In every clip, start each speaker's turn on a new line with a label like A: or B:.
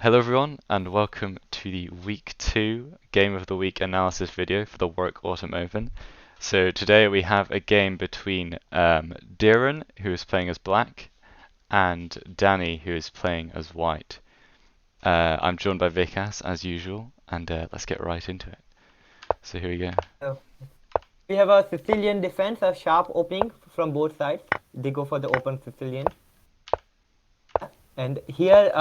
A: Hello everyone and welcome to the week 2 game of the week analysis video for the Warwick Autumn Open. So today we have a game between Dhiren, who is playing as black, and Danny, who is playing as white. I'm joined by Vikas as usual, and let's get right into it. So here we go.
B: We have a Sicilian defense, a sharp opening from both sides. They go for the open Sicilian. And here,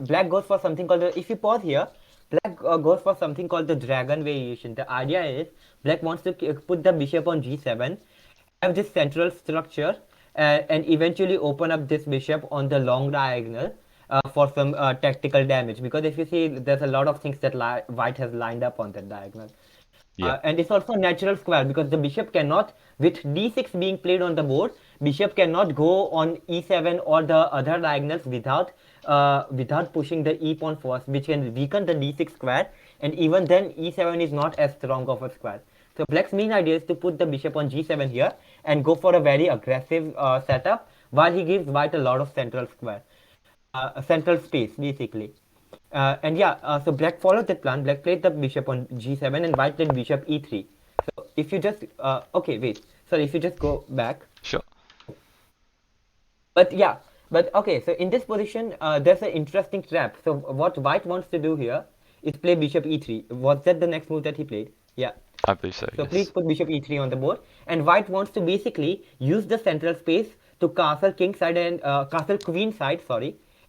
B: black goes for something called if you pause here, black goes for something called the dragon variation. The idea is black wants to put the bishop on g7, have this central structure, and eventually open up this bishop on the long diagonal for some tactical damage. Because if you see, there's a lot of things that white has lined up on that diagonal. And it's also natural square because the bishop cannot, with d6 being played on the board, bishop cannot go on e7 or the other diagonals without pushing the e pawn first, which can weaken the d6 square, and even then e7 is not as strong of a square. So black's main idea is to put the bishop on g7 here and go for a very aggressive setup, while he gives white a lot of central space basically. So black followed that plan. Black played the bishop on g7 and white played bishop e3. So if you just if you just go back.
A: Sure.
B: So in this position, there's an interesting trap. So what white wants to do here is play bishop e3. Was that the next move that he played? Yeah.
A: I believe so.
B: So
A: yes.
B: please put bishop e3 on the board, and white wants to basically use the central space to castle king side and castle queen side,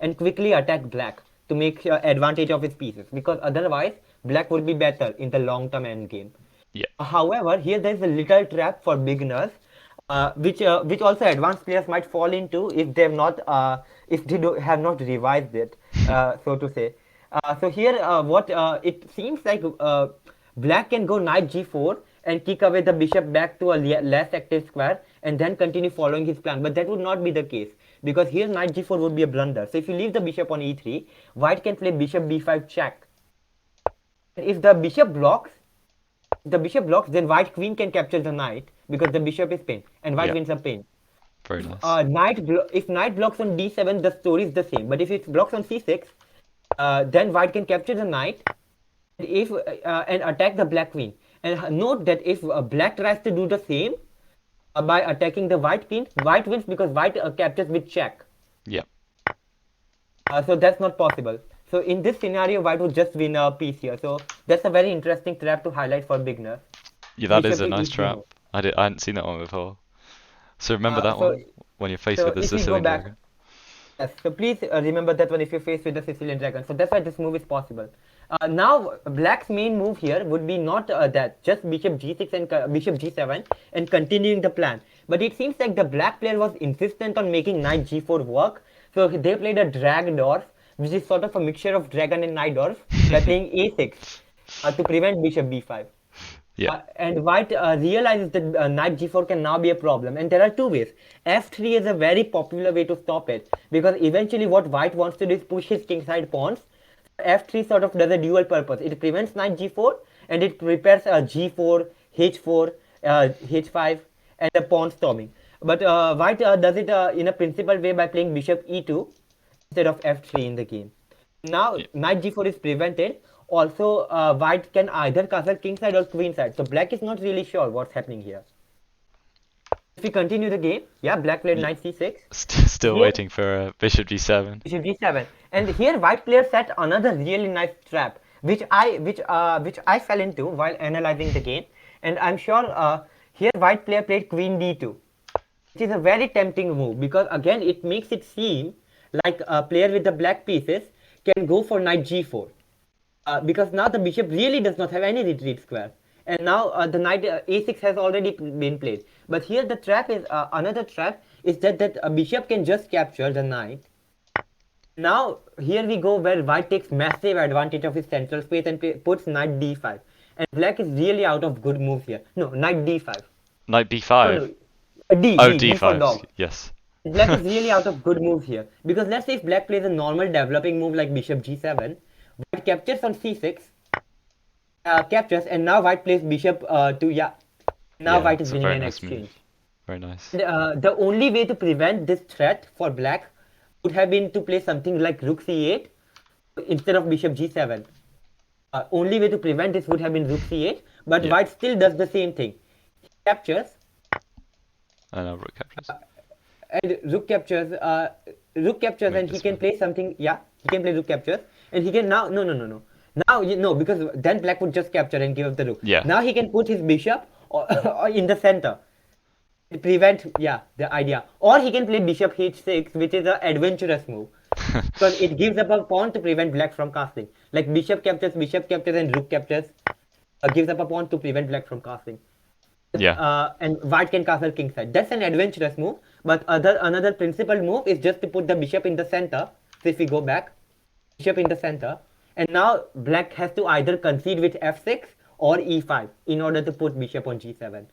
B: and quickly attack black to make advantage of his pieces, because otherwise black would be better in the long-term endgame.
A: Yeah.
B: However, here there is a little trap for beginners, which also advanced players might fall into if they have not have not revised it, so to say. So here, it seems like black can go knight g4 and kick away the bishop back to a less active square and then continue following his plan, but that would not be the case, because here knight g4 would be a blunder. So if you leave the bishop on e3, white can play bishop b5 check. If the bishop blocks, then white queen can capture the knight because the bishop is pinned, and white wins a pin.
A: Very nice.
B: If knight blocks on d7, the story is the same. But if it blocks on c6, then white can capture the knight, and attack the black queen. And note that if black tries to do the same by attacking the white queen, white wins because white captures with check.
A: Yeah.
B: So that's not possible. So in this scenario, white would just win a piece here. So that's a very interesting trap to highlight for beginners.
A: Yeah, that is a nice trap. I hadn't seen that one before. So remember that one when you're faced with the Sicilian dragon.
B: Yes, so please remember that one if you're faced with the Sicilian dragon. So that's why this move is possible. Now, black's main move here would be not just bishop g6 and bishop g7 and continuing the plan. But it seems like the black player was insistent on making knight g4 work. So they played a drag dwarf, which is sort of a mixture of dragon and knight dwarf, by playing a6 to prevent bishop b5.
A: Yeah.
B: And white realizes that knight g4 can now be a problem, and there are two ways. f3 is a very popular way to stop it, because eventually what white wants to do is push his kingside pawns. f3 sort of does a dual purpose. It prevents knight g4 and it prepares g4, h4, h5 and a pawn storming. But white does it in a principled way by playing bishop e2 instead of f3 in the game. Now knight g4 is prevented. Also, white can either castle kingside or queenside. So black is not really sure what's happening here. If we continue the game, black played knight c6.
A: Still waiting for bishop g7.
B: Bishop g7, and here white player set another really nice trap, which I fell into while analyzing the game, and I'm sure here white player played queen d2, which is a very tempting move, because again it makes it seem like a player with the black pieces can go for knight g4. Because now the bishop really does not have any retreat square, and now the knight a6 has already been played. But here the trap is another trap is that a bishop can just capture the knight. Now here we go where white takes massive advantage of his central space and puts knight d5, and black is really out of good moves here. No, knight d5.
A: Knight b5. D5.
B: For dog.
A: Yes.
B: Black is really out of good moves here, because let's say if black plays a normal developing move like bishop g7, white captures on c6, captures, and now white plays bishop white is winning an exchange.
A: Very nice.
B: And, the only way to prevent this threat for black would have been to play something like rook c8 instead of bishop g7. Only way to prevent this would have been rook c8, but
A: Yeah.
B: white still does the same thing. He captures,
A: And now rook captures.
B: and rook captures,
A: Move
B: and he
A: this
B: can
A: way.
B: play something. Yeah, he can play rook captures, and he can now. No. Now no, because then black would just capture and give up the rook.
A: Yeah.
B: Now he can put his bishop or in the center. Prevent, yeah, the idea. Or he can play bishop h6, which is an adventurous move. Because it gives up a pawn to prevent black from castling. Like bishop captures, and rook captures. Gives up a pawn to prevent black from casting.
A: Yeah.
B: And white can castle kingside. That's an adventurous move. But another principal move is just to put the bishop in the center. So if we go back, bishop in the center, and now black has to either concede with f6 or e5 in order to put bishop on g7.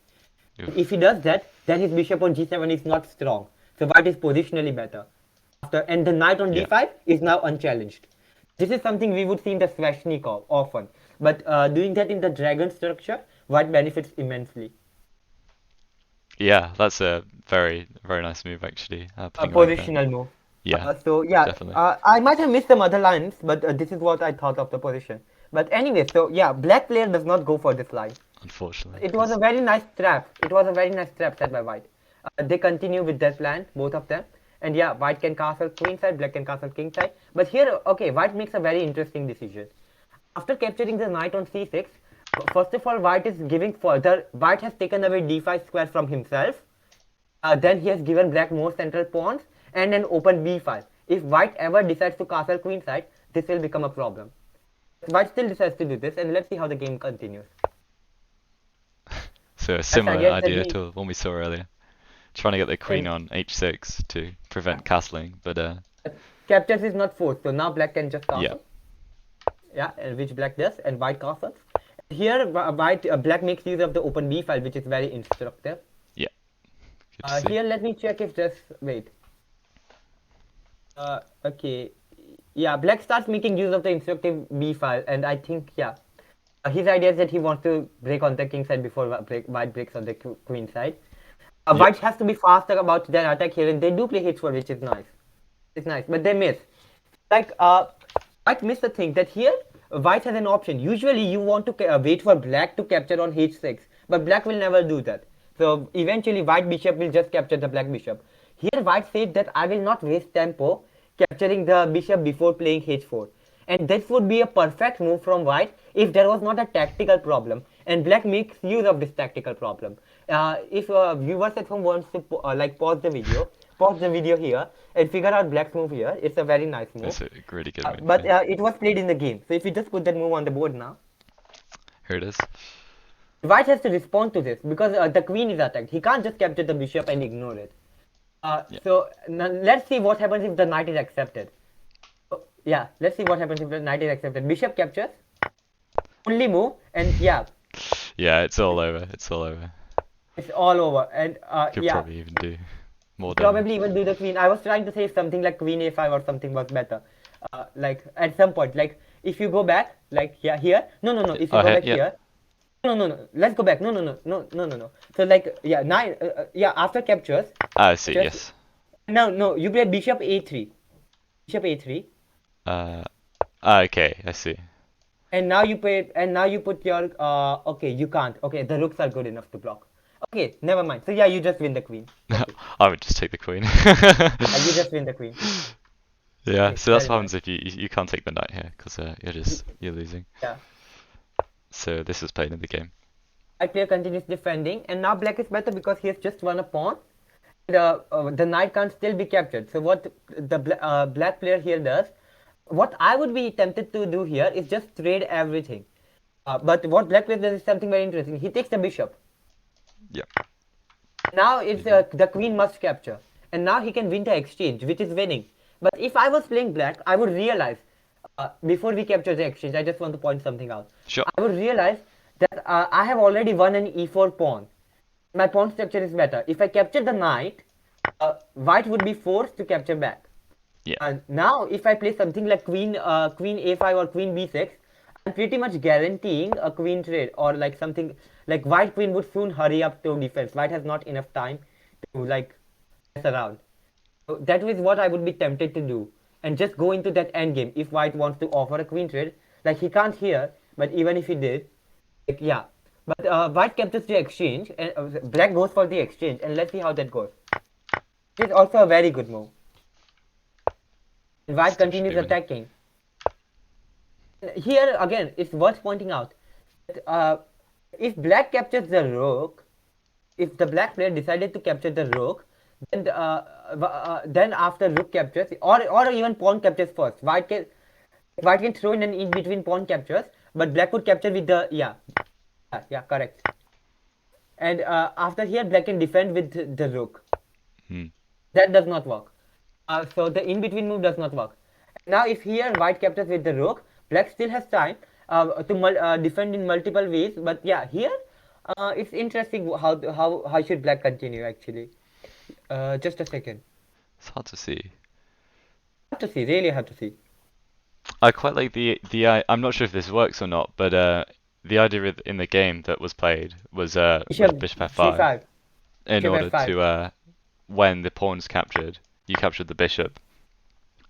A: Oof.
B: If he does that, then his bishop on g7 is not strong. So white is positionally better. And the knight on
A: Yeah.
B: d5 is now unchallenged. This is something we would see in the Sveshnikov often. But doing that in the dragon structure, white benefits immensely.
A: Yeah, that's a very, very nice move actually.
B: A
A: Putting it like that.
B: positional move.
A: Yeah,
B: So yeah,
A: definitely.
B: I might have missed some other lines, but this is what I thought of the position. But anyway, so yeah, black player does not go for this line.
A: Unfortunately.
B: It was a very nice trap. It was a very nice trap set by white. They continue with their plan, both of them. And yeah, white can castle queenside, black can castle kingside. But here, okay, white makes a very interesting decision. After capturing the knight on c6, first of all, white is giving further. White has taken away d5 square from himself. Then he has given black more central pawns and an open b5. If white ever decides to castle queenside, this will become a problem. White still decides to do this, and let's see how the game continues.
A: So a similar
B: guess that
A: idea
B: he-
A: to one we saw earlier. Trying to get the queen on h6 to prevent castling, but
B: Captures is not forced, so now black can just castle.
A: yeah.
B: Yeah, and which black does, and white castles. Here, black makes use of the open b file, which is very instructive.
A: Yeah. Good to see.
B: Here, let me check if this. Wait. Okay. Yeah, black starts making use of the instructive b file, and I think, yeah. His idea is that he wants to break on the king side before white breaks on the queen side. White has to be faster about their attack here, and they do play h4, which is nice. It's nice, but they miss. Like, white missed the thing that here, white has an option. Usually, you want to wait for black to capture on h6, but black will never do that. So, eventually, white bishop will just capture the black bishop. Here, white said that I will not waste tempo capturing the bishop before playing h4. And this would be a perfect move from white if there was not a tactical problem. And black makes use of this tactical problem. If viewers at home wants to pause the video here and figure out black's move here, it's a very nice move.
A: That's a really good move.
B: But it was played in the game. So if you just put that move on the board now,
A: Here it is.
B: white has to respond to this because the queen is attacked. He can't just capture the bishop and ignore it. So now let's see what happens if the knight is accepted. Yeah, let's see what happens if the knight is accepted. Bishop captures. Only move, and yeah.
A: Yeah, it's all over. It's all over.
B: It's all over. And
A: Could
B: yeah.
A: probably even do more
B: Probably
A: damage.
B: even do the queen. I was trying to say something like queen a5 or something was better. Like at some point, like if you go back, like here. No. If you go back here. No. Let's go back. No. So like after captures.
A: I see. Yes.
B: No. You play bishop a3. Bishop a3.
A: Okay, I see.
B: And now you put your okay, you can't. Okay, the rooks are good enough to block. Okay, never mind. So yeah, you just win the queen.
A: I would just take the queen.
B: You just win the queen.
A: Yeah,
B: Okay,
A: so that's
B: very
A: what happens if you can't take the knight here because you're losing.
B: Yeah.
A: So this is played in the game.
B: White player continues defending, and now black is better because he has just won a pawn. The knight can't still be captured. So what the black player here does, what I would be tempted to do here is just trade everything. But what black player does is something very interesting. He takes the bishop.
A: Yeah.
B: Now it's the queen must capture, and now he can win the exchange, which is winning. But if I was playing black, I would realize before we capture the exchange, I just want to point something out.
A: Sure.
B: I would realize that I have already won an e4 pawn. My pawn structure is better. If I capture the knight, white would be forced to capture back.
A: Yeah.
B: Now, if I play something like queen a5 or queen b6, I'm pretty much guaranteeing a queen trade, or like something like white queen would soon hurry up to defense. White has not enough time to like mess around. So that is what I would be tempted to do. and just go into that endgame if white wants to offer a queen trade. Like he can't here, but even if he did, like, yeah. But white captures the exchange, and black goes for the exchange, and let's see how that goes. It's also a very good move. And white
A: Still should
B: continues
A: be winning.
B: attacking. Here again, it's worth pointing out that if black captures the rook, if the black player decided to capture the rook, then after rook captures, or even pawn captures first, white can throw in an in between pawn captures, but black would capture with the yeah, correct. And after here, black can defend with the rook. That does not work. So the in between move does not work. Now if here white captures with the rook, black still has time to defend in multiple ways. But yeah, here it's interesting how should black continue actually. Just a second.
A: It's hard to see.
B: Hard to see, really hard to see.
A: I quite like I'm not sure if this works or not, but the idea in the game that was played was
B: Bishop
A: bishop f5
B: c5.
A: in
B: Bishop
A: order
B: f5.
A: to when the pawn's captured, you capture the bishop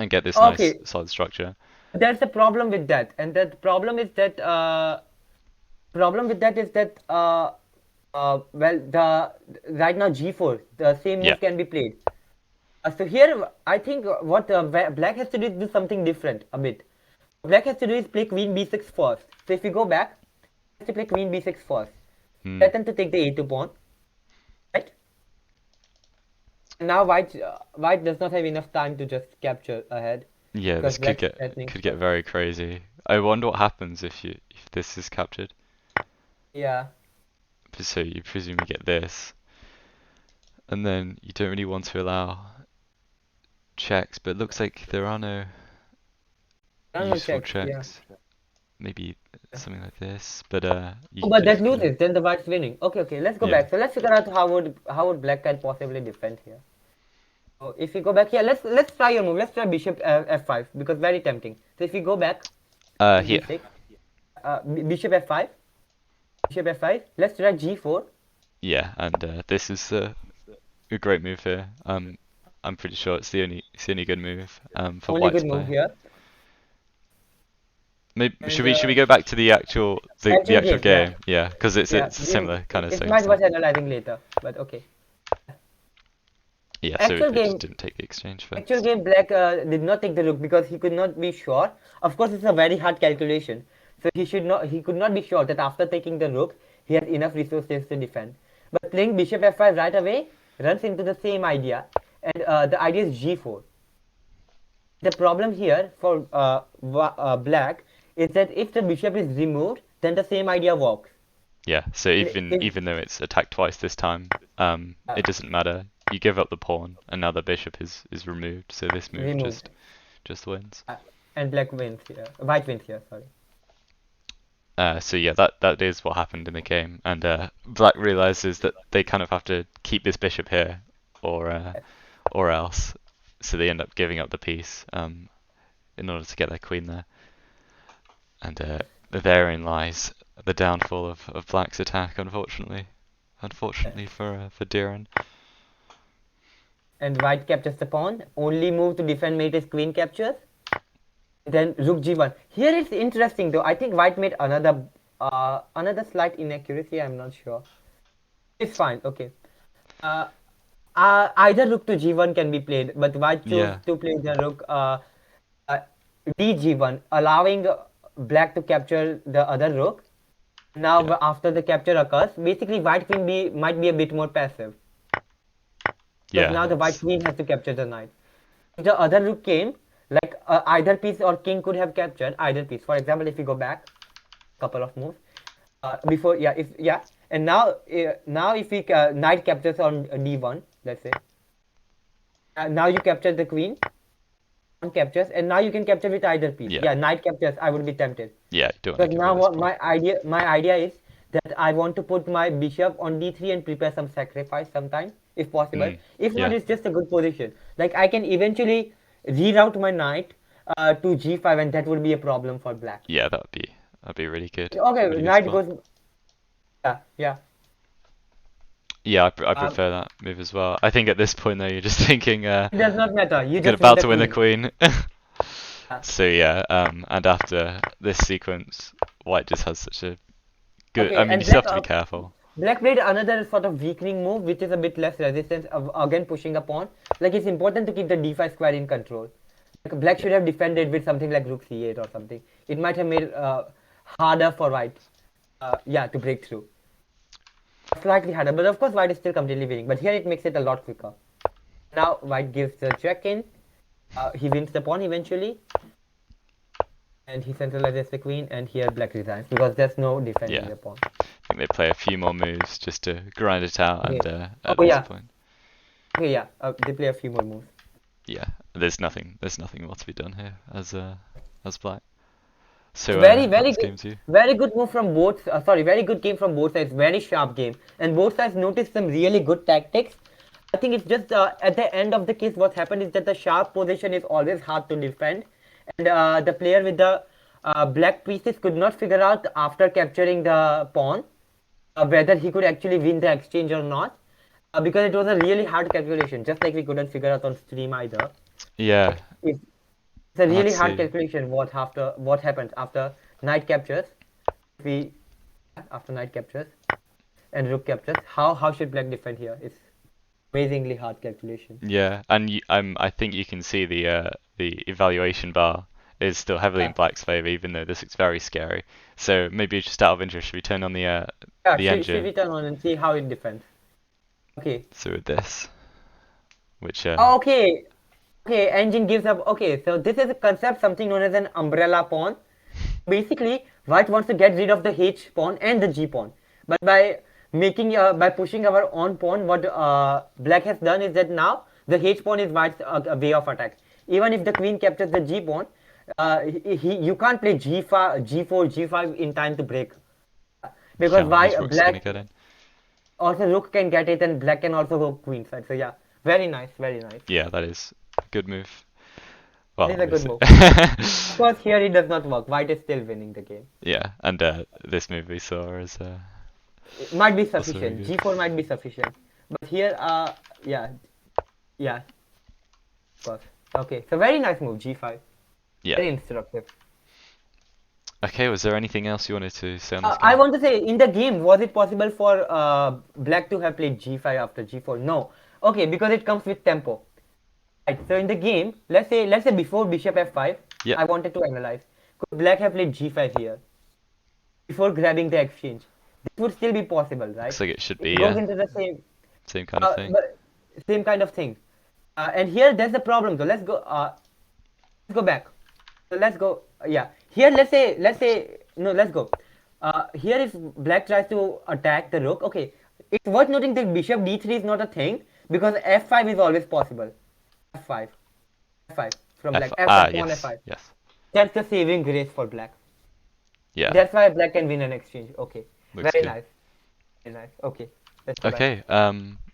A: and get this
B: Okay.
A: nice solid structure.
B: There's a problem with that, and the problem is that well, the right now g4, the same move
A: Yeah.
B: can be played. So here, I think what black has to do is do something different a bit. Black has to do is play queen b6 first. So if you go back, he has to play queen b6 first. Threaten to take the a2 pawn, right? Now white does not have enough time to just capture ahead.
A: Yeah,
B: Because
A: this could
B: black's threatening
A: get
B: first.
A: very crazy. I wonder what happens if this is captured.
B: Yeah.
A: So you presumably get this, and then you don't really want to allow checks, but it looks like there are no useful checks.
B: Yeah.
A: Maybe something like this, but you
B: Oh, but that
A: could-
B: loses, then the white's winning. Okay, let's go
A: Yeah.
B: back. So let's figure out how would black can possibly defend here. So if we go back here, let's try your move. Let's try bishop f5 because very tempting. So if we go back,
A: here.
B: b6, bishop f5, bishop f5. Let's try g4.
A: Yeah, and this is a great move here. I'm pretty sure it's the only good move for
B: Only
A: white
B: good
A: to
B: move
A: play.
B: here.
A: Maybe
B: And,
A: should we go back to the actual
B: game,
A: game? Yeah, because it's
B: Yeah,
A: a similar kind of
B: it
A: thing.
B: might worth analyzing later, but okay.
A: Yeah, so
B: Actual
A: it
B: game-
A: just didn't take the exchange first.
B: Actual game, black did not take the rook because he could not be sure. Of course, it's a very hard calculation. So he could not be sure that after taking the rook, he had enough resources to defend. But playing bishop f5 right away runs into the same idea, and the idea is g4. The problem here for black is that if the bishop is removed, then the same idea works.
A: Yeah, so even though it's attacked twice this time, it doesn't matter. You give up the pawn, and now the bishop is removed. So this move
B: Removed.
A: just wins.
B: And black wins here. White wins here, sorry.
A: So yeah, that is what happened in the game, and black realizes that they kind of have to keep this bishop here, or else. So they end up giving up the piece in order to get their queen there, and therein lies the downfall of black's attack. Unfortunately for Dhiren.
B: And white captures the pawn. Only move to defend mate is queen captures. Then rook g1. Here it's interesting though. I think white made another slight inaccuracy. I'm not sure. It's fine. Okay. Either rook to g1 can be played, but white chose to play the rook dg1, allowing black to capture the other rook. Now after the capture occurs, basically white queen might be a bit more passive. Because now the white queen has to capture the knight. If the other rook came, like either piece or king could have captured either piece. For example, if we go back a couple of moves before, and now if we knight captures on d1, let's say, now you capture the queen, captures, and now you can capture with either piece. Yeah, knight captures. I would be tempted.
A: Yeah, don't.
B: Because now what my idea is that I want to put my bishop on d3 and prepare some sacrifice sometime, if possible. If not, it's just a good position. Like I can eventually reroute my knight to g5, and that would be a problem for black.
A: Yeah, that'd be really good.
B: Okay,
A: really
B: knight
A: useful.
B: goes. Yeah.
A: Yeah, I prefer that move as well. I think at this point though, you're just thinking.
B: It does not matter. You
A: get
B: just
A: about to win the queen.
B: Yeah.
A: So yeah, and after this sequence, white just has such a good. I
B: Okay,
A: mean,
B: and
A: you still have to be careful.
B: black played another sort of weakening move, which is a bit less resistance of again pushing a pawn. Like it's important to keep the d5 square in control. Like black should have defended with something like rook c8 or something. It might have made harder for white, yeah, to break through. Slightly harder, but of course white is still completely winning. But here it makes it a lot quicker. Now white gives the check in. He wins the pawn eventually, and he centralizes the queen. And here black resigns because there's no defending
A: Yeah,
B: the pawn.
A: I think they play a few more moves just to grind it out,
B: Okay.
A: and
B: Oh
A: at this
B: yeah.
A: point,
B: Okay, yeah. They play a few more moves.
A: yeah, there's nothing more to be done here as black. So
B: Very,
A: that
B: very
A: was
B: good.
A: game two.
B: Very good move from both. Sorry, very good game from both sides. Very sharp game, and both sides noticed some really good tactics. I think it's just at the end of the case, what happened is that the sharp position is always hard to defend, and the player with the black pieces could not figure out after capturing the pawn whether he could actually win the exchange or not, because it was a really hard calculation. Just like we couldn't figure out on stream either.
A: Yeah,
B: It's a really
A: let's
B: hard
A: see.
B: calculation. What happens after knight captures? We after knight captures and rook captures. How should black defend here? It's amazingly hard calculation.
A: Yeah, and I think you can see the evaluation bar is still heavily in
B: Yeah,
A: black's favor, even though this looks very scary. So maybe just out of interest, should we turn on
B: yeah.
A: the
B: Should we
A: engine?
B: turn on and see how it defends? Okay.
A: So with this, which
B: Oh, okay. Okay. Engine gives up. Okay. So this is a concept, something known as an umbrella pawn. Basically, white wants to get rid of the H pawn and the G pawn, but by pushing our own pawn, what black has done is that now the H pawn is white's way of attack. Even if the queen captures the G pawn, you can't play G5, G4, G5 in time to break, because
A: yeah,
B: why
A: his rook's gonna
B: black
A: get in.
B: also rook can get it and black can also go queen side. So yeah, very nice, very nice.
A: Yeah, that is a good move.
B: That
A: Well,
B: is a good
A: obviously.
B: move. Of course, here it does not work. White is still winning the game.
A: Yeah, and this move we saw is
B: It might be
A: also very
B: sufficient.
A: good.
B: G4 might be sufficient, but here, yeah, yeah, of course. Okay, so very nice move, G5.
A: Yeah.
B: Very instructive.
A: Okay, was there anything else you wanted to say on this
B: I
A: game?
B: want to say, in the game, was it possible for black to have played G5 after G4? No. Okay, because it comes with tempo. Right. So in the game, let's say before bishop f5,
A: Yeah,
B: I wanted to analyze. Could black have played G5 here before grabbing the exchange? This would still be possible, right?
A: looks like it should be,
B: It goes
A: yeah.
B: into the same.
A: Same kind of thing.
B: But same kind of thing. And here there's a problem. So let's go back. So let's go. Yeah. Here let's say no. Let's go. Here if black tries to attack the rook, okay. It's worth noting that bishop d3 is not a thing because f5 is always possible. F5, f5 from black. F5 on
A: Yes,
B: f5.
A: yes.
B: That's the saving grace for black.
A: Yeah,
B: That's why black can win an exchange. Okay.
A: looks
B: Very
A: good.
B: nice. Very nice. Okay. Let's go back.
A: Okay,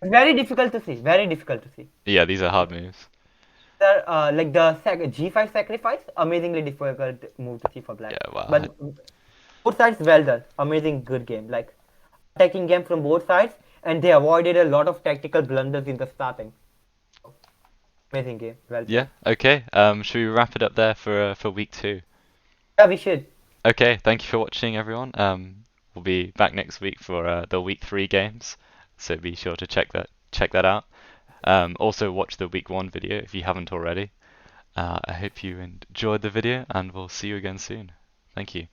B: Very difficult to see. Very difficult to see.
A: yeah, these are hard moves.
B: Like the G5 sacrifice, amazingly difficult move to see for black.
A: Yeah, well,
B: But both sides well done. Amazing, good game. Like attacking game from both sides, and they avoided a lot of tactical blunders in the starting. Amazing game. Well done.
A: yeah, okay. Should we wrap it up there for week two?
B: Yeah, we should.
A: Okay, thank you for watching, everyone. We'll be back next week for the week three games, so be sure to check that out. Also watch the week one video if you haven't already. I hope you enjoyed the video, and we'll see you again soon. Thank you.